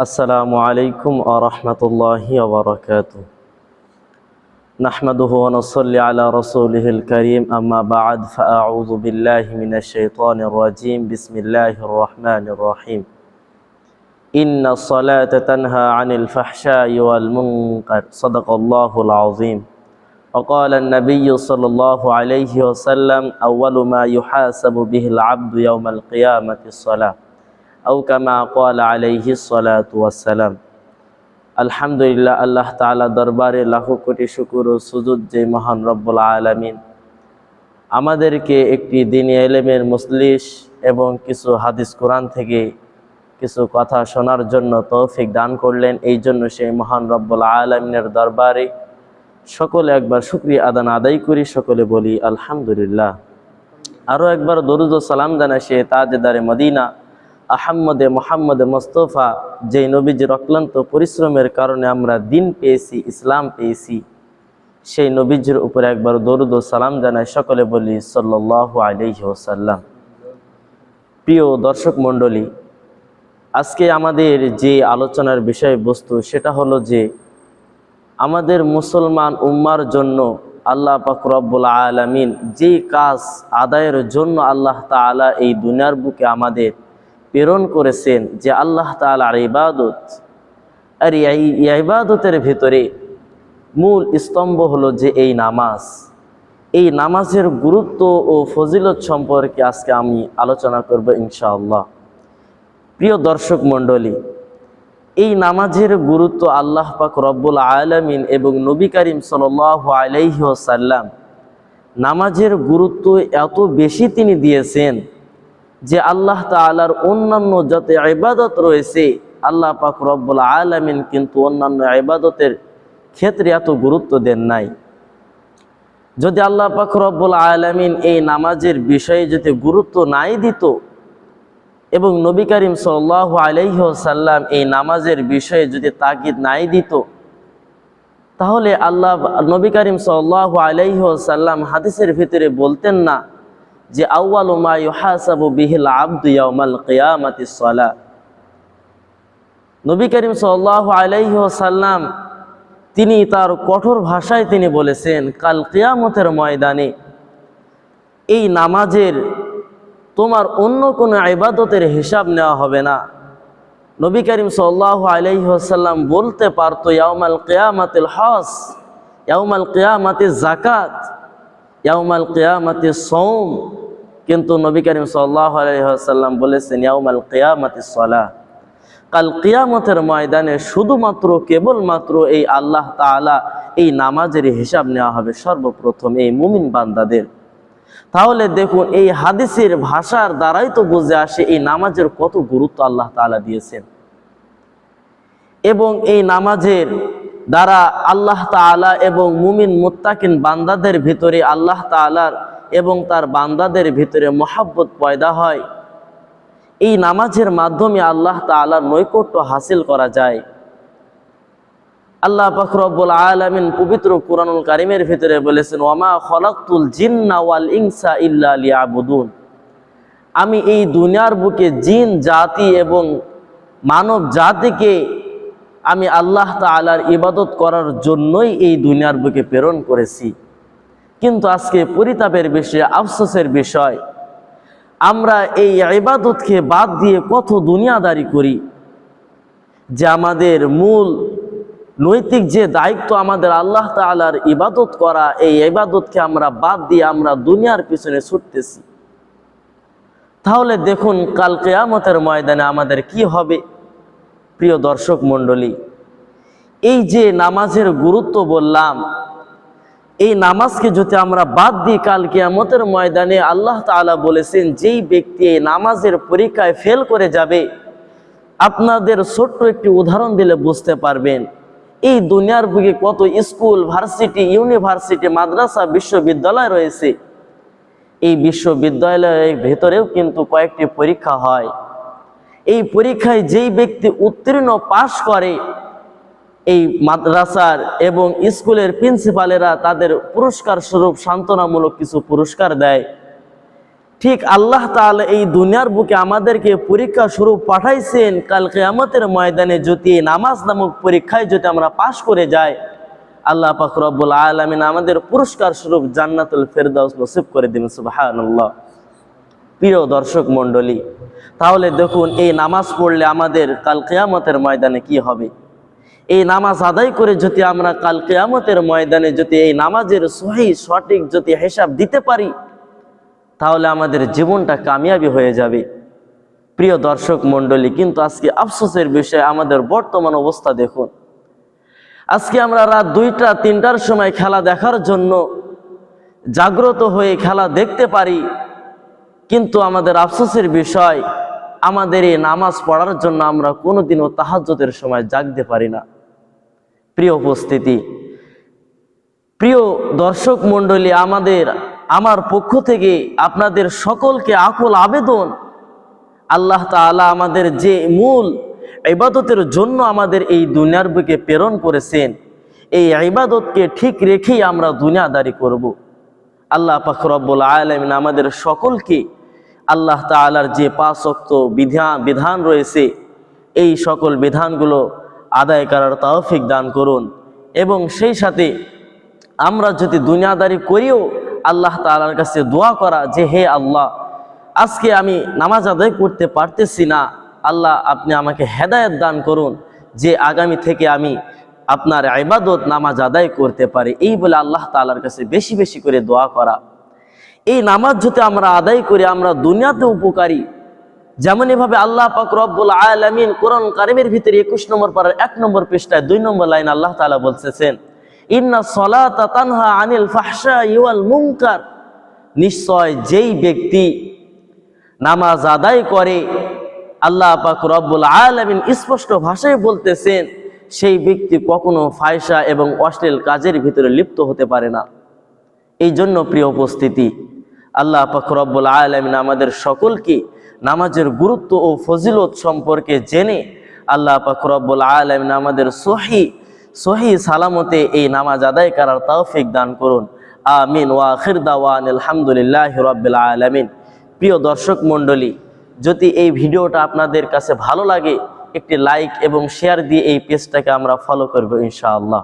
আসসালামু আলাইকুম ওয়া রাহমাতুল্লাহি ওয়া বারাকাতুহু। নাহমাদুহু ওয়া নুসাল্লি আলা রাসূলিহিল কারীম, আম্মা বা'দ, ফাআউযু বিল্লাহি মিনাশ শাইতানির রাজীম। বিসমিল্লাহির রাহমানির রাহিম। ইন্নাস সালাতা তানহা আনিল ফাহশাই ওয়াল মুনকার। সাদাকাল্লাহুল আযীম। ওয়া ক্বালা আন-নাবিয়্যু সাল্লাল্লাহু আলাইহি ওয়াসাল্লাম, আউয়ালু মা ইউহাসাবু বিহিল আবদু ইয়াওমাল কিয়ামাতিস সালাহ। আও কামা ক্বালা আলাইহিস সালাতু ওয়াসসালাম। আলহামদুলিল্লাহ, আল্লাহ তাআলা দরবারে লাখো কোটি শুকর ও সুজুদ যে মহান রব্বুল আলামিন আমাদেরকে একটি দ্বীনি ইলমের মজলিস এবং কিছু হাদিস কোরআন থেকে কিছু কথা শোনার জন্য তৌফিক দান করলেন। এই জন্য সেই মহান রব্বুল আলামিনের দরবারে সকলে একবার শুকরিয়া আদায় করি, সকলে বলি আলহামদুলিল্লাহ। আরও একবার দরুদ ও সালাম জানাই সে তাজদারে মদিনা আহম্মদে মোহাম্মদে মোস্তফা, যেই নবীজির অক্লান্ত পরিশ্রমের কারণে আমরা দিন পেয়েছি, ইসলাম পেয়েছি, সেই নবীজির উপরে একবার দরুদ ও সালাম জানাই, সকলে বলি সাল্লাল্লাহু আলাইহি ওয়াসাল্লাম। প্রিয় দর্শক মণ্ডলী, আজকে আমাদের যে আলোচনার বিষয়বস্তু সেটা হলো যে আমাদের মুসলমান উম্মার জন্য আল্লাহ পাক রব্বুল আলামিন যে কাজ আদায়ের জন্য আল্লাহ তাআলা এই দুনিয়ার বুকে আমাদের প্রেরণ করেছেন, যে আল্লাহ তাআলার ইবাদত, আর এই ইবাদতের ভিতরে মূল স্তম্ভ হলো যে এই নামাজ। এই নামাজের গুরুত্ব ও ফজিলত সম্পর্কে আজকে আমি আলোচনা করব ইনশাআল্লাহ। প্রিয় দর্শক মণ্ডলী, এই নামাজের গুরুত্ব আল্লাহ পাক রব্বুল আলামিন এবং নবী করিম সাল্লাল্লাহু আলাইহি ওয়াসাল্লাম নামাজের গুরুত্ব এত বেশি তিনি দিয়েছেন যে আল্লাহ তাআলার অন্যান্য যত ইবাদত রয়েছে আল্লাহ পাক রব্বুল আলামিন কিন্তু অন্যান্য ইবাদতের ক্ষেত্রে এত গুরুত্ব দেন নাই। যদি আল্লাহ পাক রব্বুল আলামিন এই নামাজের বিষয়ে যদি গুরুত্ব নাই দিত এবং নবী করিম সাল্লাল্লাহু আলাইহি ওয়াসাল্লাম এই নামাজের বিষয়ে যদি তাকিদ নাই দিত, তাহলে নবী করিম সাল্লাল্লাহু আলাইহি ওয়াসাল্লাম হাদিসের ভিতরে বলতেন না যে আউয়ালু মা ইউহাসাবু বিহিল আবদু ইয়াওমাল কিয়ামাতিস সালাহ। নবী করিম সাল্লাল্লাহু আলাইহি ওয়াসাল্লাম তিনি তার কঠোর ভাষায় তিনি বলেছেন, কাল কিয়ামতের ময়দানে এই নামাজের তোমার অন্য কোনো ইবাদতের হিসাব নেওয়া হবে না। নবী করিম সাল্লাল্লাহু আলাইহি ওয়াসাল্লাম বলতে পারতো ইয়াউমাল কিয়ামাতিল হজ, ইয়াউমাল কিয়ামাতিজ যাকাত, ইয়াউমাল কিয়ামাতিস সাওম, কিন্তু নবী করিম সাল্লাল্লাহু আলাইহি ওয়াসাল্লাম বলেছেন ইয়াউমাল কিয়ামাতিস সালাহ। কাল কিয়ামতের ময়দানে শুধুমাত্র কেবলমাত্র এই আল্লাহ তাআলা এই নামাজের হিসাব নেওয়া হবে সর্বপ্রথম এই মুমিন বান্দাদের। তাহলে দেখুন, এই হাদিসের ভাষার দ্বারাই তো বুঝে আসে এই নামাজের কত গুরুত্ব আল্লাহ তাআলা দিয়েছেন, এবং এই নামাজের দ্বারা আল্লাহ তাআলা এবং মুমিন মুত্তাকিন বান্দাদের ভিতরে আল্লাহ তাআলার এবং তার বান্দাদের ভিতরে মহব্বত পয়দা হয়। এই নামাজের মাধ্যমে আল্লাহ তাআলার নৈকট্য হাসিল করা যায়। আল্লাহ পাক রব্বুল আলামিন পবিত্র কুরআনুল কারীমের ভিতরে বলেছেন, ওয়ামা খলাকতুল জিন্না ওয়াল ইনসা ইল্লা লিয়াবুদুন। আমি এই দুনিয়ার বুকে জিন জাতি এবং মানব জাতিকে আমি আল্লাহ তাআলার ইবাদত করার জন্যই এই দুনিয়ার বুকে প্রেরণ করেছি। কিন্তু আজকে পরিতাপের বিষয়, আফসোসের বিষয়, আমরা এই ইবাদতকে বাদ দিয়ে কত দুনিয়াদারি করি, যে আমাদের মূল নৈতিক যে দায়িত্ব আমাদের আল্লাহ তাআলার ইবাদত করা, এই ইবাদতকে আমরা বাদ দিয়ে আমরা দুনিয়ার পিছনে ছুটতেছি। তাহলে দেখুন কাল কিয়ামতের ময়দানে আমাদের কি হবে। প্রিয় দর্শক মণ্ডলী, এই যে নামাজের গুরুত্ব বললাম, এই নামাজকে যদি আমরা বাদ দিই কাল কিয়ামতের ময়দানে আল্লাহ তাআলা বলেছেন যেই ব্যক্তি এই নামাজের পরীক্ষায় ফেল করে যাবে, আপনাদের ছোট্ট একটি উদাহরণ দিলে বুঝতে পারবেন। এই দুনিয়ার বুকে কত স্কুল, ভার্সিটি, ইউনিভার্সিটি, মাদ্রাসা, বিশ্ববিদ্যালয় রয়েছে। এই বিশ্ববিদ্যালয়ের ভেতরেও কিন্তু কয়েকটি পরীক্ষা হয়। এই পরীক্ষায় যেই ব্যক্তি উত্তীর্ণ পাশ করে, এই মাদ্রাসার এবং স্কুলের প্রিন্সিপালেরা তাদের পুরস্কার স্বরূপ সান্ত্বনামূলক কিছু পুরস্কার দেয়। ঠিক আল্লাহ তাআলা এই দুনিয়ার বুকে আমাদেরকে পরীক্ষা স্বরূপ পাঠাইছেন, কাল কিয়ামতের ময়দানে যদি নামাজ নামক পরীক্ষায় যদি আমরা পাশ করে যাই, আল্লাহ পাক রব্বুল আলামিন আমাদের পুরস্কার স্বরূপ জান্নাতুল ফেরদাউস নসিব করে দিবেন। সুবহানাল্লাহ। প্রিয় দর্শক মণ্ডলী, তাহলে দেখুন এই নামাজ পড়লে আমাদের কাল কিয়ামতের ময়দানে কি হবে। এই নামাজ আদায় করে যদি আমরা কাল কিয়ামতের ময়দানে যদি এই নামাজের সঠিক যদি হিসাব দিতে পারি, তাহলে আমাদের জীবনটা কামিয়াবি হয়ে যাবে। প্রিয় দর্শক মণ্ডলী, কিন্তু আজকে আফসোসের বিষয় আমাদের বর্তমান অবস্থা দেখুন। আজকে আমরা রাত 2টা 3টার সময় খেলা দেখার জন্য জাগ্রত হয়ে খেলা দেখতে পারি, কিন্তু আমাদের আফসোসের বিষয় আমাদের এই নামাজ পড়ার জন্য আমরা কোনোদিনও তাহাজ্জুদের সময় জাগতে পারি না। প্রিয় উপস্থিতি, প্রিয় দর্শক মণ্ডলী, আমার পক্ষ থেকে আপনাদের সকলকে আকুল আবেদন, আল্লাহ তাআলা আমাদের যে মূল ইবাদতের জন্য আমাদের এই দুনিয়ার বুকে প্রেরণ করেছেন, এই ইবাদতকে ঠিক রেখেই আমরা দুনিয়াদারি করব। আল্লাহ পাক রব্বুল আলামিন আমাদের সকলকে আল্লাহ তাআলার যে 5 ওয়াক্ত বিধান রয়েছে, এই সকল বিধানগুলো আদায় করার তৌফিক দান করুন। এবং সেই সাথে আমরা যদি দুনিয়াদারি করিও আল্লাহ তাআলার কাছে দোয়া করা যে, হে আল্লাহ, আজকে আমি নামাজ আদায় করতে পারতেছি না, আল্লাহ আপনি আমাকে হেদায়েত দান করুন যে আগামী থেকে আমি আপনার ইবাদত নামাজ আদায় করতে পারি। এই বলে আল্লাহ তাআলার কাছে বেশি বেশি করে দোয়া করা। এই নামাজ যদি আমরা আদায় করি আমরা দুনিয়াতে উপকারী। যেমন এভাবে আল্লাহ পাক রব্বুল আলামিন কোরআন কারীমের ভিতরে 21 নম্বর পারার 1 নম্বর পৃষ্ঠায় 2 নম্বর লাইন আল্লাহ তাআলা বলতেছেন, ইন্না সলাতা তানহা আনিল ফাহশাই ওয়াল মুনকার, নিশ্চয় যেই ব্যক্তি নামাজ আদায় করে, আল্লাহ পাক রব্বুল আলামিন স্পষ্ট ভাষায় বলতেছেন, সেই ব্যক্তি কখনো ফাহিশা এবং অশ্লীল কাজের ভিতরে লিপ্ত হতে পারে না। এই জন্য প্রিয় উপস্থিতি, আল্লাহ পাক রব্বুল আলামিন আমাদের সকলকে নামাজের গুরুত্ব ও ফজিলত সম্পর্কে জেনে আল্লাহ পাক রব্বুল আলামিন আমাদের সহি সালামতে এই নামাজ আদায় করার তৌফিক দান করুন। আমিন। ওয়া আখির দাওয়ানা আলহামদুলিল্লাহি রাব্বিল আলামিন। প্রিয় দর্শক মণ্ডলী, যদি এই ভিডিওটা আপনাদের কাছে ভালো লাগে একটি লাইক এবং শেয়ার দিয়ে এই পেজটাকে আমরা ফলো করব ইনশাআল্লাহ।